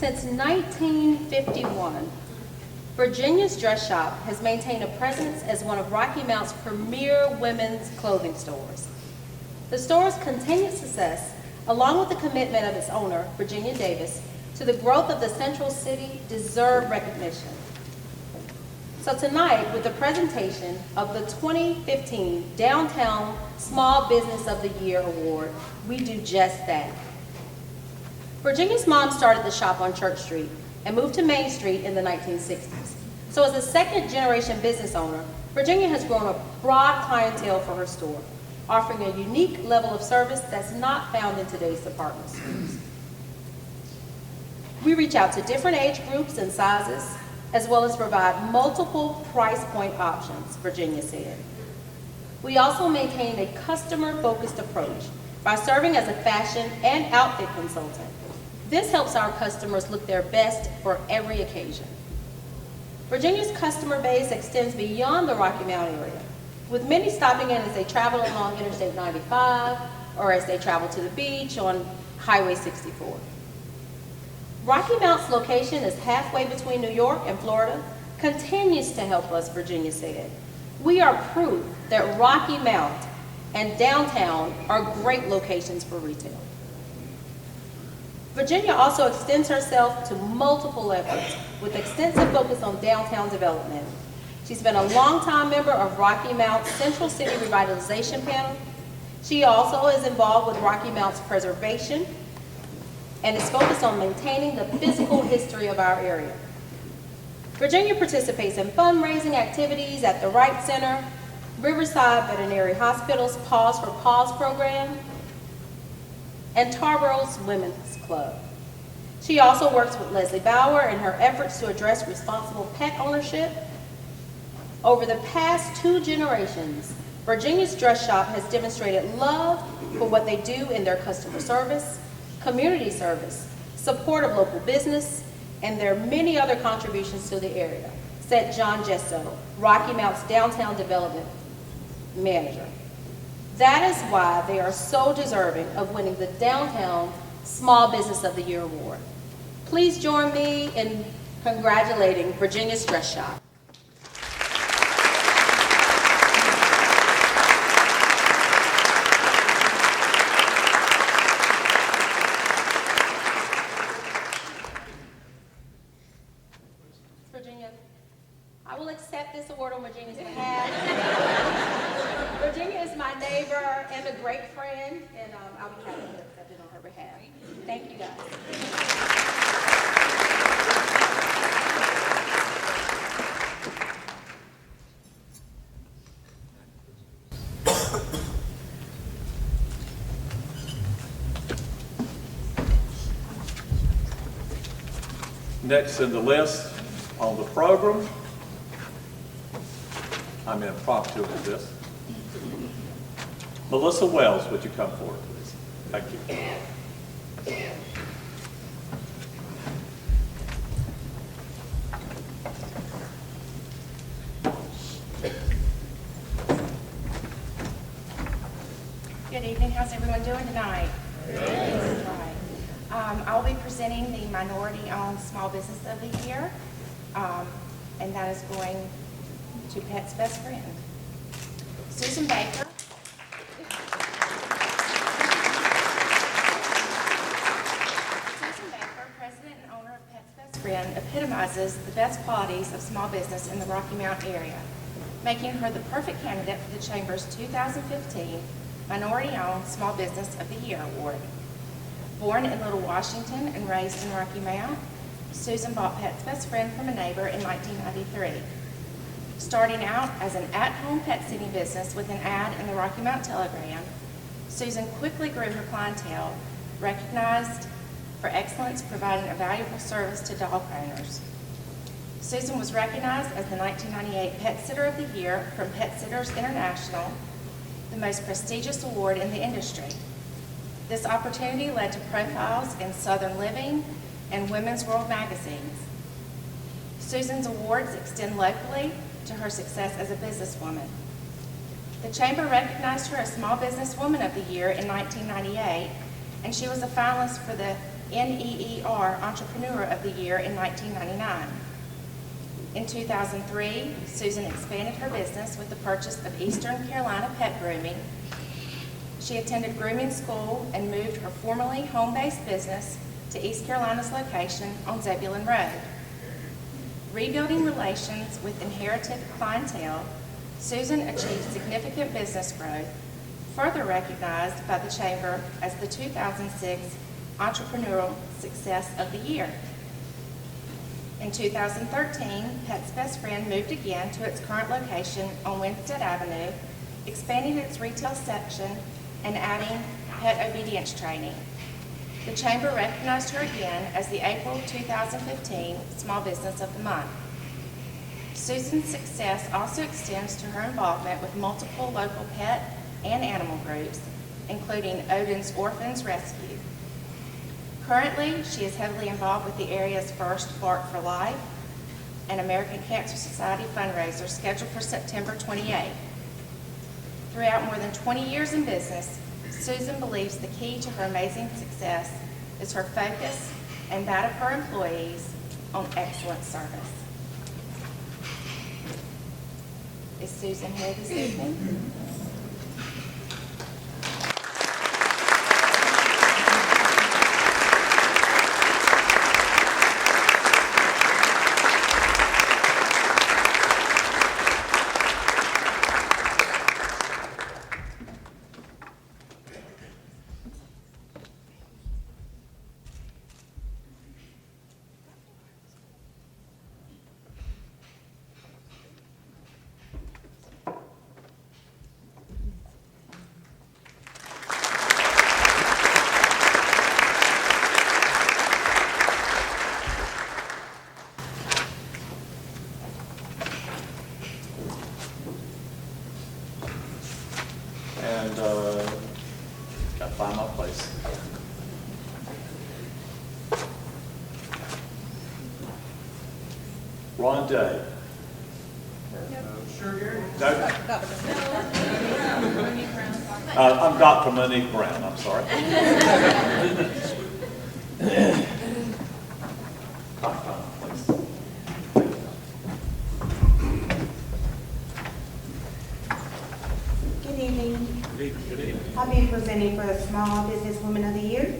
Since 1951, Virginia's Dress Shop has maintained a presence as one of Rocky Mount's premier women's clothing stores. The store's continued success, along with the commitment of its owner, Virginia Davis, to the growth of the Central City, deserve recognition. So tonight, with the presentation of the 2015 Downtown Small Business of the Year Award, we do just that. Virginia's mom started the shop on Church Street and moved to Main Street in the 1960s. So as a second-generation business owner, Virginia has grown a broad clientele for her store, offering a unique level of service that's not found in today's department stores. We reach out to different age groups and sizes, as well as provide multiple price point options, Virginia said. We also maintain a customer-focused approach by serving as a fashion and outfit consultant. This helps our customers look their best for every occasion. Virginia's customer base extends beyond the Rocky Mount area, with many stopping in as they travel along Interstate 95 or as they travel to the beach on Highway 64. Rocky Mount's location is halfway between New York and Florida, continues to help us, Virginia said. We are proof that Rocky Mount and downtown are great locations for retail. Virginia also extends herself to multiple efforts with extensive focus on downtown development. She's been a longtime member of Rocky Mount's Central City Revitalization Panel. She also is involved with Rocky Mount's preservation and is focused on maintaining the physical history of our area. Virginia participates in fundraising activities at the Wright Center, Riverside Veterinary Hospital's Paws for Paws program, and Tarborough's Women's Club. She also works with Leslie Bauer in her efforts to address responsible pet ownership. Over the past 2 generations, Virginia's Dress Shop has demonstrated love for what they do in their customer service, community service, support of local business, and their many other contributions to the area, said John Gesso, Rocky Mount's Downtown Development Manager. That is why they are so deserving of winning the Downtown Small Business of the Year Award. Please join me in congratulating Virginia's Dress Shop. Virginia, I will accept this award on Virginia's behalf. Virginia is my neighbor and a great friend, and I'll be happy to accept it on her behalf. Thank you, guys. Next in the list on the program, I'm impromptu with this. Melissa Wells, would you come forward, please? Thank you. Good evening. How's everyone doing tonight? Right. I'll be presenting the Minority-Owned Small Business of the Year, and that is going to Pet's Best Friend, Susan Baker. Susan Baker, president and owner of Pet's Best Friend, epitomizes the best qualities of small business in the Rocky Mount area, making her the perfect candidate for the Chamber's 2015 Minority-Owned Small Business of the Year Award. Born in Little Washington and raised in Rocky Mount, Susan bought Pet's Best Friend from a neighbor in 1993. Starting out as an at-home pet sitting business with an ad in the Rocky Mount Telegram, Susan quickly grew her clientele, recognized for excellence providing a valuable service to dog owners. Susan was recognized as the 1998 Pet Sitter of the Year from Pet Sitters International, the most prestigious award in the industry. This opportunity led to profiles in Southern Living and Women's World magazines. Susan's awards extend locally to her success as a businesswoman. The Chamber recognized her as Small Business Woman of the Year in 1998, and she was a finalist for the NEER Entrepreneur of the Year in 1999. In 2003, Susan expanded her business with the purchase of Eastern Carolina Pet Grooming. She attended grooming school and moved her formerly home-based business to East Carolina's location on Zebulon Road. Rebuilding relations with inherited clientele, Susan achieved significant business growth, further recognized by the Chamber as the 2006 Entrepreneurial Success of the Year. In 2013, Pet's Best Friend moved again to its current location on Winstead Avenue, expanding its retail section and adding pet obedience training. The Chamber recognized her again as the April 2015 Small Business of the Month. Susan's success also extends to her involvement with multiple local pet and animal groups, including Odin's Orphans Rescue. Currently, she is heavily involved with the area's first Bark for Life, an American Cancer Society fundraiser scheduled for September 28th. Throughout more than 20 years in business, Susan believes the key to her amazing success is her focus and that of her employees on excellent service. Is Susan here this evening? And gotta find my place. Ron Day. Sure, Gary. No? I'm Dr. Monique Brown, I'm sorry. I'll find my place. Good evening. Good evening. I'll be presenting for the Small Business Woman of the Year.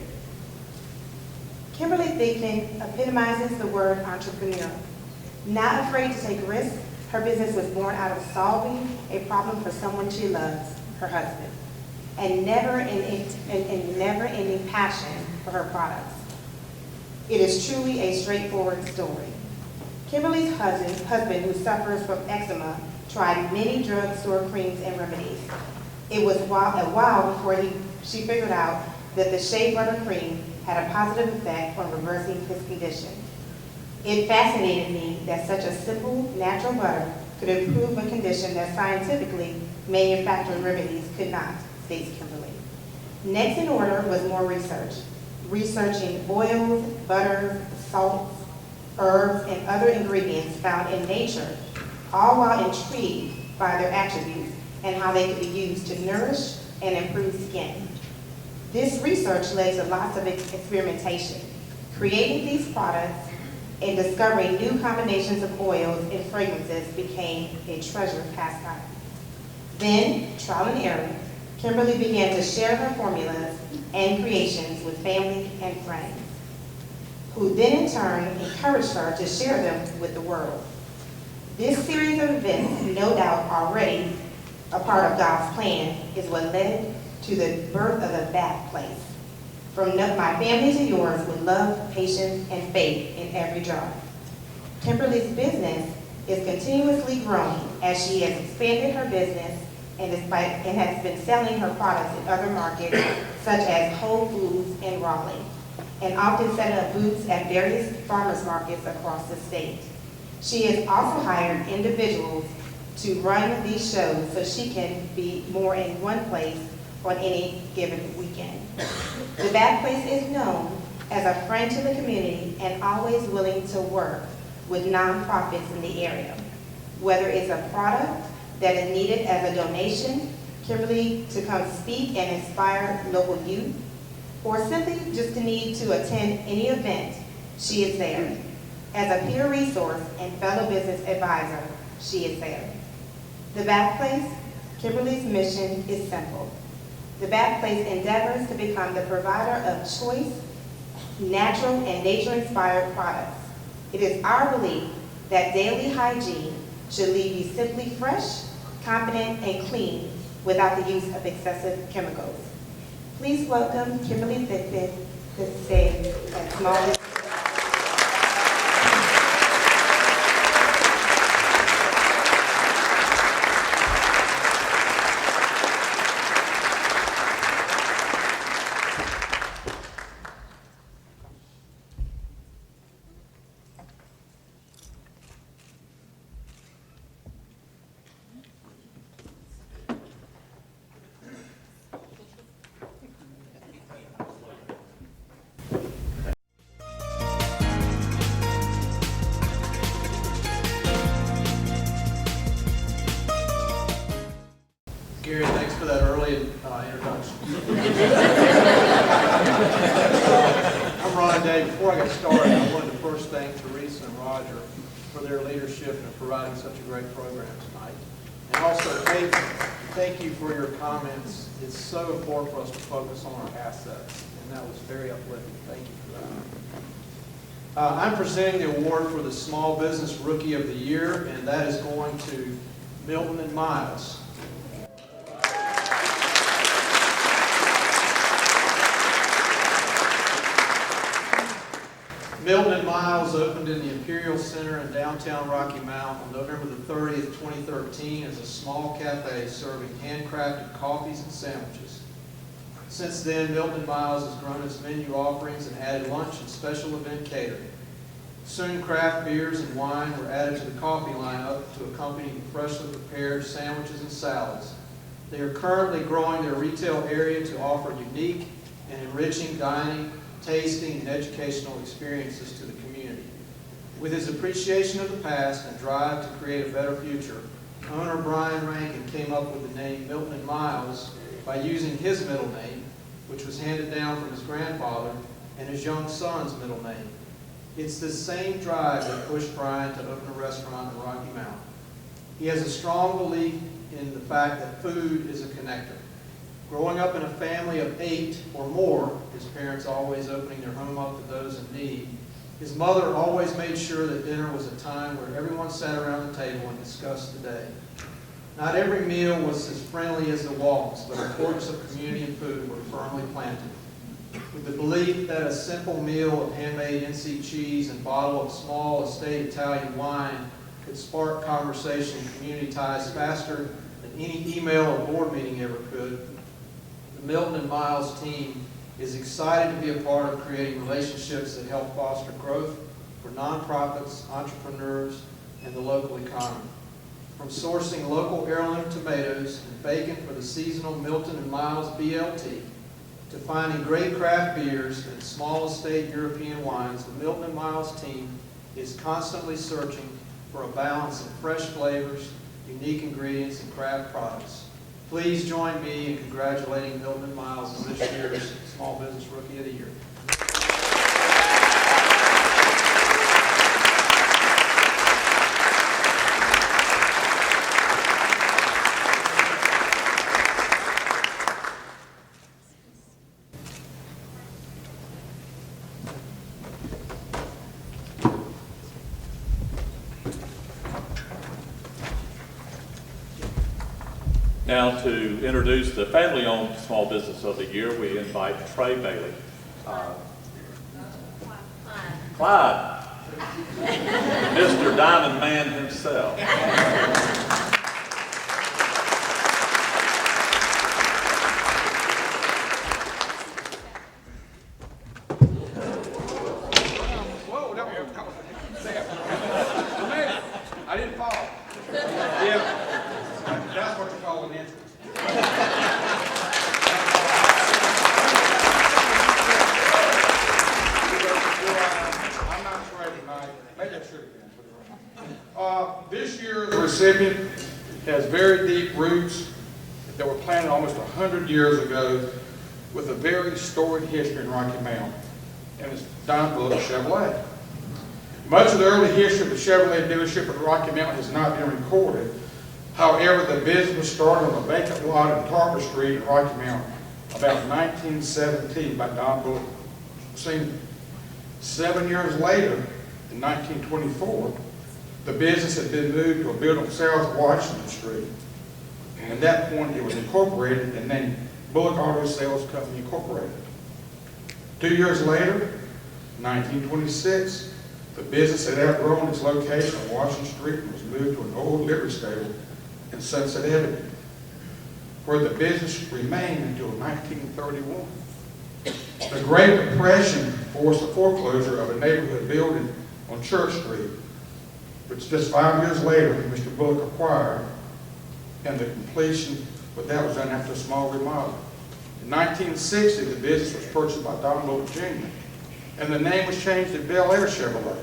Kimberly Thigpen epitomizes the word entrepreneur. Not afraid to take risks, her business was born out of solving a problem for someone she loves, her husband, and never-ending passion for her products. It is truly a straightforward story. Kimberly's husband, who suffers from eczema, tried many drugstore creams and remedies. It was a while before she figured out that the shea butter cream had a positive effect on reversing his condition. It fascinated me that such a simple, natural butter could improve a condition that scientifically manufactured remedies could not, states Kimberly. Next in order was more research, researching oils, butters, salts, herbs, and other ingredients found in nature, all while intrigued by their attributes and how they could be used to nourish and improve skin. This research led to lots of experimentation. Creating these products and discovering new combinations of oils and fragrances became a treasured pastime. Then, trial and error, Kimberly began to share her formulas and creations with family and friends, who then in turn encouraged her to share them with the world. This series of events, no doubt already a part of God's plan, is what led to the birth of the Bath Place. From my family to yours, with love, patience, and faith in every jar. Kimberly's business is continuously growing as she has expanded her business and has been selling her products in other markets such as Whole Foods and Raleigh, and often setting up booths at various farmers markets across the state. She has also hired individuals to run these shows so she can be more in one place on any given weekend. The Bath Place is known as a friend to the community and always willing to work with nonprofits in the area. Whether it's a product that is needed as a donation, Kimberly to come speak and inspire local youth, or simply just the need to attend any event, she is there. As a peer resource and fellow business advisor, she is there. The Bath Place, Kimberly's mission is simple. The Bath Place endeavors to become the provider of choice, natural and nature-inspired products. It is our belief that daily hygiene should leave you simply fresh, confident, and clean without the use of excessive chemicals. Please welcome Kimberly Thigpen to stage at Small Business. Gary, thanks for that early introduction. I'm Ron Day. Before I get started, I wanted to first thank Teresa and Roger for their leadership in providing such a great program tonight. And also thank you for your comments. It's so important for us to focus on our assets, and that was very uplifting. Thank you for that. I'm presenting the award for the Small Business Rookie of the Year, and that is going to Milton and Miles. Milton and Miles opened in the Imperial Center in downtown Rocky Mount on November the 30th, 2013 as a small cafe serving handcrafted coffees and sandwiches. Since then, Milton and Miles has grown its menu offerings and added lunch and special event catering. Soon, craft beers and wine were added to the coffee lineup to accompany the freshly prepared sandwiches and salads. They are currently growing their retail area to offer unique and enriching dining, tasting, and educational experiences to the community. With his appreciation of the past and drive to create a better future, owner Brian Rankin came up with the name Milton and Miles by using his middle name, which was handed down from his grandfather, and his young son's middle name. It's this same drive that pushed Brian to open a restaurant in Rocky Mount. He has a strong belief in the fact that food is a connector. Growing up in a family of 8 or more, his parents always opening their home up to those in need, his mother always made sure that dinner was a time where everyone sat around the table and discussed the day. Not every meal was as friendly as the walls, but importance of community and food were firmly planted. With the belief that a simple meal of handmade NC cheese and bottle of small estate Italian wine could spark conversation and community ties faster than any email or board meeting ever could, the Milton and Miles team is excited to be a part of creating relationships that help foster growth for nonprofits, entrepreneurs, and the local economy. From sourcing local heirloom tomatoes and bacon for the seasonal Milton and Miles BLT, to finding great craft beers and small estate European wines, the Milton and Miles team is constantly searching for a balance of fresh flavors, unique ingredients, and craft products. Please join me in congratulating Milton and Miles as this year's Small Business Rookie of the Year. Now, to introduce the family-owned Small Business of the Year, we invite Trey Bailey. Clyde. Mr. Diamond Man himself. Whoa, that was I didn't fall. Yeah. That's what you call an entrance. I'm not sure tonight. Maybe I should have been. This year's recipient has very deep roots that were planted almost 100 years ago with a very storied history in Rocky Mount, and it's Don Bullock Chevrolet. Much of the early history of the Chevrolet dealership at Rocky Mount has not been recorded. However, the business was started on a vacant lot in Tarver Street in Rocky Mount about 1917 by Don Bullock Sr. 7 years later, in 1924, the business had been moved to a building on South Washington Street. And at that point, it was incorporated and named Bullock Auto Sales Company Incorporated. 2 years later, 1926, the business had outgrown its location on Washington Street and was moved to an old livery stable in Sunset Avenue, where the business remained until 1931. The Great Depression forced the foreclosure of a neighborhood building on Church Street, which just 5 years later, Mr. Bullock acquired, and the completion, but that was done after a small remodel. In 1960, the business was purchased by Don Bullock Jr., and the name was changed to Bel Air Chevrolet.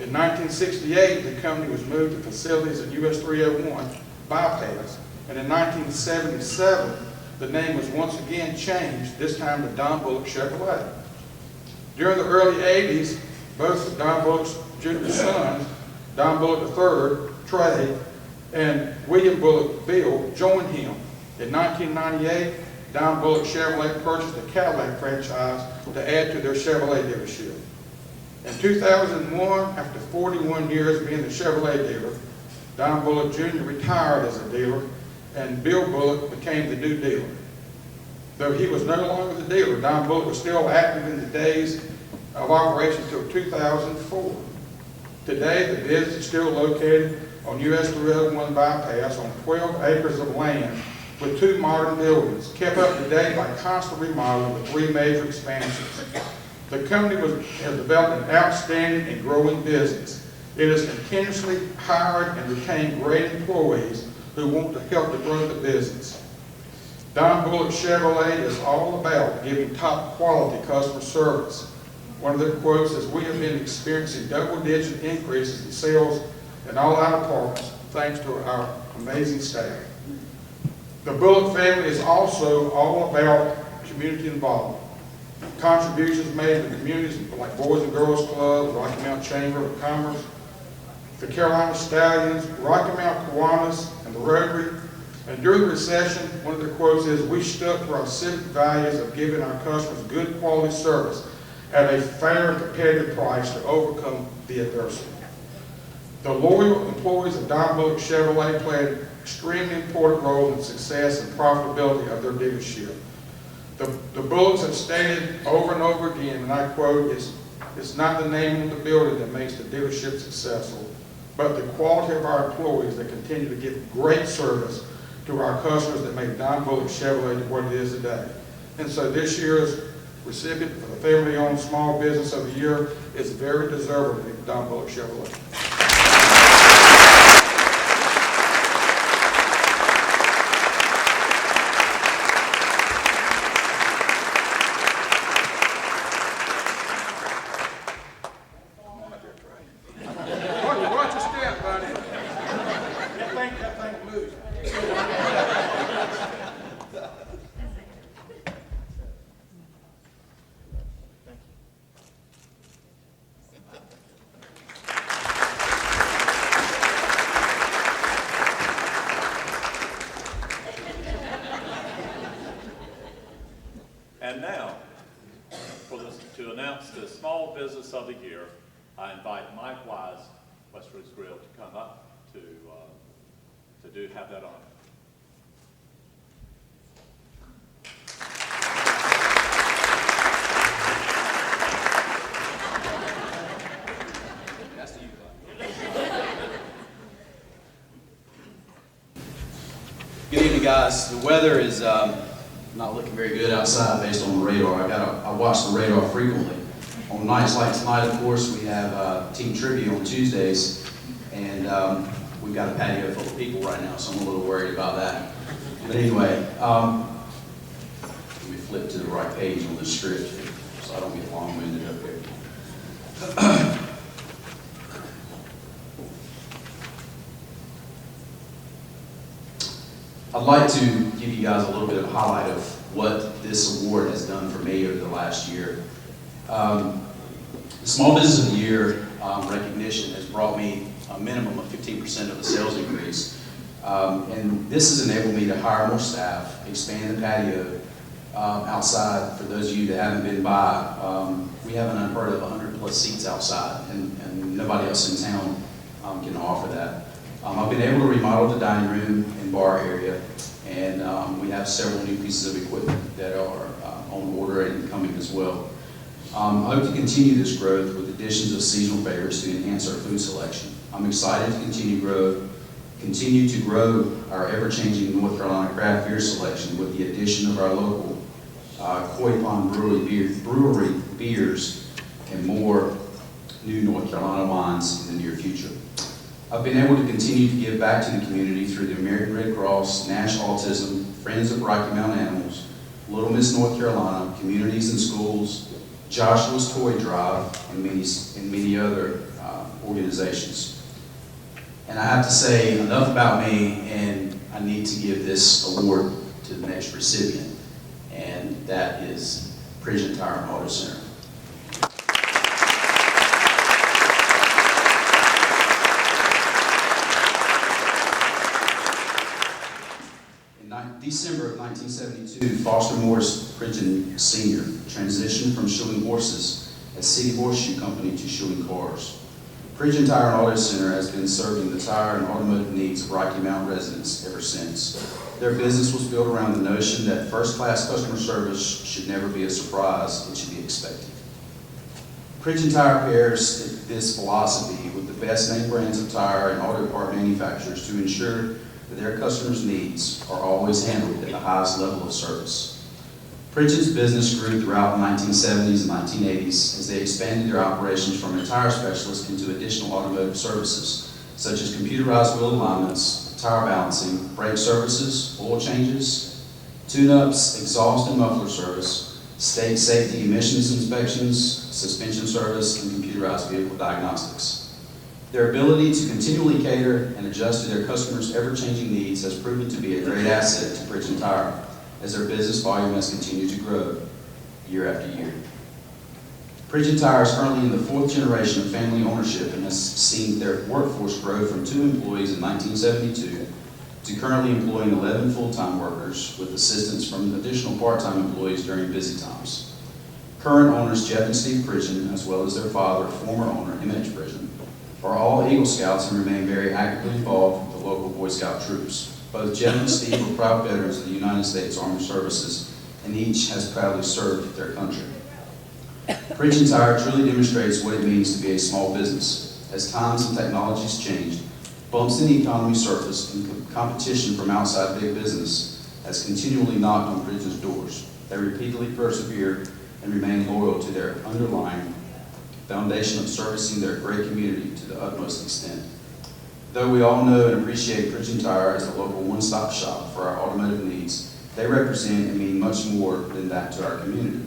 In 1968, the company was moved to facilities at US 301 Bypass, and in 1977, the name was once again changed, this time to Don Bullock Chevrolet. During the early 80s, both of Don Bullock's junior sons, Don Bullock III, Trey, and William Bullock Bill, joined him. In 1998, Don Bullock Chevrolet purchased a Cadillac franchise to add to their Chevrolet dealership. In 2001, after 41 years being the Chevrolet dealer, Don Bullock Jr. retired as a dealer, and Bill Bullock became the new dealer. Though he was no longer the dealer, Don Bullock was still active in the days of operation until 2004. Today, the business is still located on US 301 Bypass on 12 acres of land with 2 modern buildings, kept up to date by constant remodeling with 3 major expansions. The company has developed an outstanding and growing business. It has continuously hired and retained great employees who want to help to grow the business. Don Bullock Chevrolet is all about giving top quality customer service. One of their quotes is, "We have been experiencing double-digit increases in sales in all our departments thanks to our amazing staff." The Bullock family is also all about community involvement. Contributions made to communities like Boys and Girls Club, Rocky Mount Chamber of Commerce, the Carolina Stallions, Rocky Mount Kiwanis, and the Rotary. And during the recession, one of their quotes is, "We stuck to our civic values of giving our customers good quality service at a fair and competitive price to overcome the adversity." The loyal employees of Don Bullock Chevrolet play an extremely important role in the success and profitability of their dealership. The Bullocks have stated over and over again, and I quote, it's not the name of the building that makes the dealership successful, but the quality of our employees that continue to give great service to our customers that make Don Bullock Chevrolet what it is today. And so this year's recipient for the Family-Owned Small Business of the Year is very deserving of Don Bullock Chevrolet. Watch your step, buddy. That thing moves. And now, to announce the Small Business of the Year, I invite Mike Wise, West Roots Grill, to come up to have that honor. Good evening, guys. The weather is not looking very good outside based on the radar. I watch the radar frequently. On nights like tonight, of course, we have team trivia on Tuesdays, and we've got a patio full of people right now, so I'm a little worried about that. But anyway, let me flip to the right page on the script so I don't get long-winded up here. I'd like to give you guys a little bit of a highlight of what this award has done for me over the last year. The Small Business of the Year recognition has brought me a minimum of 15% of the sales increase. And this has enabled me to hire more staff, expand the patio outside. For those of you that haven't been by, we have an unheard of 100+ seats outside, and nobody else in town can offer that. I've been able to remodel the dining room and bar area, and we have several new pieces of equipment that are on order and coming as well. I hope to continue this growth with additions of seasonal favorites to enhance our food selection. I'm excited to continue to grow our ever-changing North Carolina craft beer selection with the addition of our local Koi Pond Brewery beers and more new North Carolina wines in the near future. I've been able to continue to give back to the community through the American Red Cross, NASH Autism, Friends of Rocky Mountain Animals, Little Miss North Carolina, Communities and Schools, Joshua's Toy Drive, and many other organizations. And I have to say, enough about me, and I need to give this award to the next recipient, and that is Pridgeon Tire and Auto Center. In December of 1972, Foster Morris Pridgeon Sr. transitioned from shoeing horses at City Horseshoe Company to shoeing cars. Pridgeon Tire and Auto Center has been serving the tire and automotive needs of Rocky Mountain residents ever since. Their business was built around the notion that first-class customer service should never be a surprise, it should be expected. Pridgeon Tire pairs this philosophy with the best name brands of tire and auto part manufacturers to ensure that their customers' needs are always handled at the highest level of service. Pridgeon's business grew throughout the 1970s and 1980s as they expanded their operations from a tire specialist into additional automotive services, such as computerized wheel alignments, tire balancing, brake services, oil changes, tune-ups, exhaust and muffler service, state safety emissions inspections, suspension service, and computerized vehicle diagnostics. Their ability to continually cater and adjust to their customers' ever-changing needs has proven to be a great asset to Pridgeon Tire as their business volume has continued to grow year after year. Pridgeon Tire is currently in the 4th generation of family ownership and has seen their workforce grow from 2 employees in 1972 to currently employing 11 full-time workers with assistance from additional part-time employees during busy times. Current owners Jeff and Steve Pridgeon, as well as their father, former owner M.H. Pridgeon, are all Eagle Scouts and remain very actively involved with the local Boy Scout troops. Both Jeff and Steve are proud veterans of the United States Armed Services, and each has proudly served their country. Pridgeon Tire truly demonstrates what it means to be a small business. As times and technologies changed, bumps in the economy surfaced, and competition from outside big business has continually knocked on Pridgeon's doors. They repeatedly persevere and remain loyal to their underlying foundation of servicing their great community to the utmost extent. Though we all know and appreciate Pridgeon Tire as a local one-stop shop for our automotive needs, they represent and mean much more than that to our community.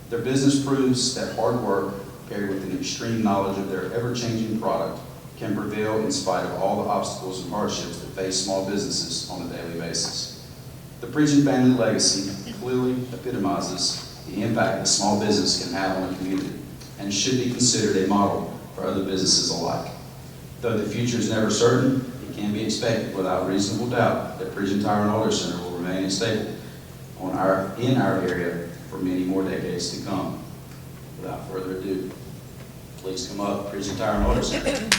Their business proves that hard work, paired with an extreme knowledge of their ever-changing product, can prevail in spite of all the obstacles and hardships that face small businesses on a daily basis. The Pridgeon family legacy clearly epitomizes the impact that small business can have on a community, and should be considered a model for other businesses alike. Though the future is never certain, it can be expected without reasonable doubt that Pridgeon Tire and Auto Center will remain a staple in our area for many more decades to come. Without further ado, please come up, Pridgeon Tire and Auto Center.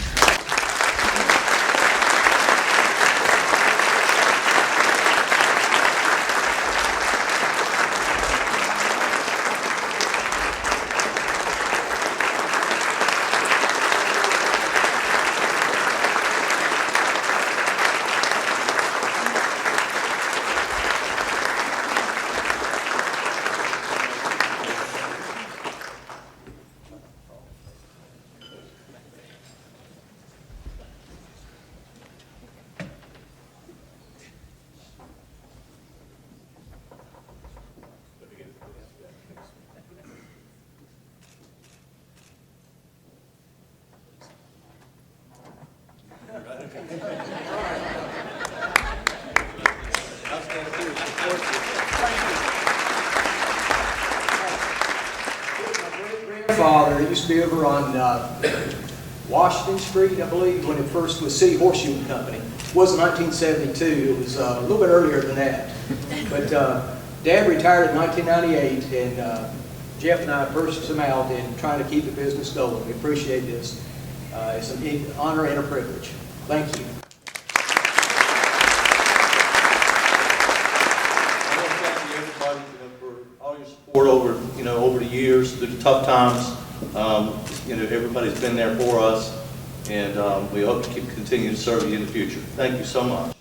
Thank you. used to be over on Washington Street, I believe, when it first was City Horseshoe Company. It wasn't 1972, it was a little bit earlier than that. But Dad retired in 1998, and Jeff and I purchased him out and trying to keep the business going. We appreciate this. It's an honor and a privilege. Thank you. I want to thank you, everybody, for all your support over the years, through the tough times. Everybody's been there for us, and we hope to continue to serve you in the future. Thank you so much.